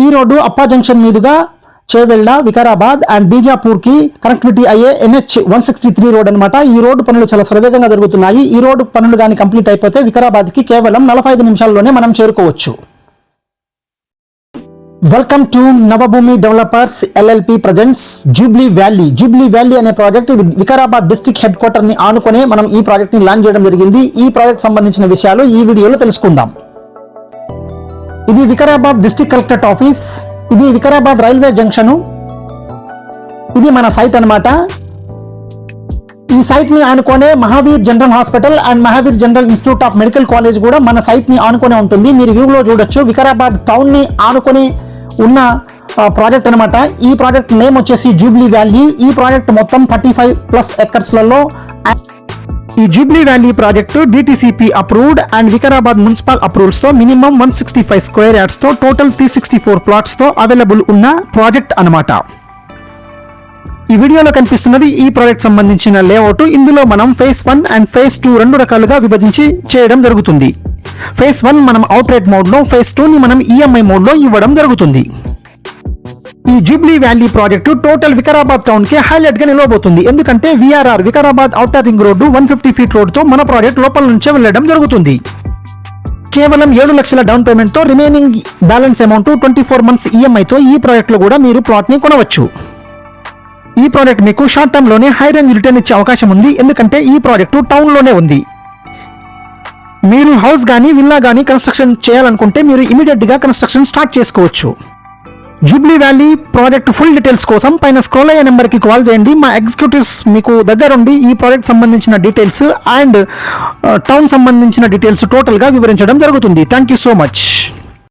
ఈ రోడ్డు అప్పా జంక్షన్ మీదుగా చేవెళ్ళ, వికారాబాద్ అండ్ బీజాపూర్ కి కనెక్టివిటీ అయ్యే NH 163 రోడ్ అనమాట. ఈ రోడ్డు పనులు చాలా సర్వేగంగా జరుగుతున్నాయి. ఈ రోడ్డు పనులు కానీ కంప్లీట్ అయిపోతే వికారాబాద్ కి కేవలం 45 నిమిషాల్లోనే మనం చేరుకోవచ్చు. Welcome to Navabhoomi developers LLP presents Jubilee valley. Jubilee valley అనే ప్రాజెక్ట్ ఇది వికారాబాద్ డిస్ట్రిక్ట్ హెడ్ క్వార్టర్ ని ఆనుకునే మనం ఈ ప్రాజెక్ట్ ని లాంచ్ చేయడం జరిగింది. ఈ ప్రాజెక్ట్ సంబంధించిన విషయాలు ఈ వీడియోలో తెలుసుకుందాం. ఇది వికారాబాద్ డిస్ట్రిక్ట్ కలెక్టరేట్ ఆఫీస్. ఇది వికారాబాద్ రైల్వే జంక్షన్. ఇది మన సైట్ అన్నమాట. ఈ సైట్ ని ఆనుకునే Mahavir general hospital and Mahavir general institute of medical college కూడా మన సైట్ ని ఆనుకునే ఉంటుంది. మీరు వ్యూ లో చూడొచ్చు. వికారాబాద్ టౌన్ ని ఆనుకుని ఉన్న ప్రాజెక్ట్ అనమాట. ఈ ప్రాజెక్ట్ నేమ్ వచ్చేసి జూబ్లీ వ్యాలీ. ఈ ప్రాజెక్ట్ మొత్తం 35+ ఎకర్స్లలో. ఈ Jubilee valley project DTCP approved and Vikarabad municipal approvals తో మినిమం 165 స్క్వేర్ యార్డ్స్ తో టోటల్ 364 ప్లాట్స్ తో అవైలబుల్ ఉన్న ప్రాజెక్ట్ అనమాట. ఈ వీడియోలో కనిపిస్తున్నది ఈ ప్రాజెక్ట్ సంబంధించిన లేఅవుట్. ఇందులో మనం ఫేజ్ 1 అండ్ ఫేజ్ 2 రెండు రకాలుగా విభజించి చేయడం జరుగుతుంది. ఫేజ్ 1 మనం అవుట్ రేట్ మోడ్ లో, ఫేజ్ 2 ని మనం EMI మోడ్ లో ఇవ్వడం జరుగుతుంది. ఈ Jubilee valley project total Vikarabad town కి హైలైట్ గా నిలవబోతుంది. ఎందుకంటే VRR Vikarabad outer ring road 150 feet road తో మన ప్రాజెక్ట్ లోపల నుంచే వెళ్లడం జరుగుతుంది. కేవలం 7 లక్షల డౌన్ పేమెంట్ తో remaining balance amount 24 months EMI తో ఈ ప్రాజెక్ట్ లో కూడా మీరు ప్లాట్ ని కొనవచ్చు. ఈ ప్రాజెక్ట్ మీకు షార్ట్ టర్మ్ లోనే హై రేంజ్ రిటర్న్ ఇచ్చే అవకాశం ఉంది. ఎందుకంటే ఈ ప్రాజెక్టు టౌన్ లోనే ఉంది. మీరు హౌస్ గానీ విల్లా గానీ కన్స్ట్రక్షన్ చేయాలనుకుంటే మీరు ఇమీడియట్ గా కన్స్ట్రక్షన్ స్టార్ట్ చేసుకోవచ్చు. Jubilee valley project full details కోసం పైన స్క్రోల్ అయ్యే నెంబర్ కి కాల్ చేయండి. మా ఎగ్జిక్యూటివ్స్ మీకు దగ్గరుండి ఈ ప్రాజెక్ట్ సంబంధించిన డీటెయిల్స్ అండ్ టౌన్ సంబంధించిన డీటెయిల్స్ టోటల్ గా వివరించడం జరుగుతుంది. Thank you so much.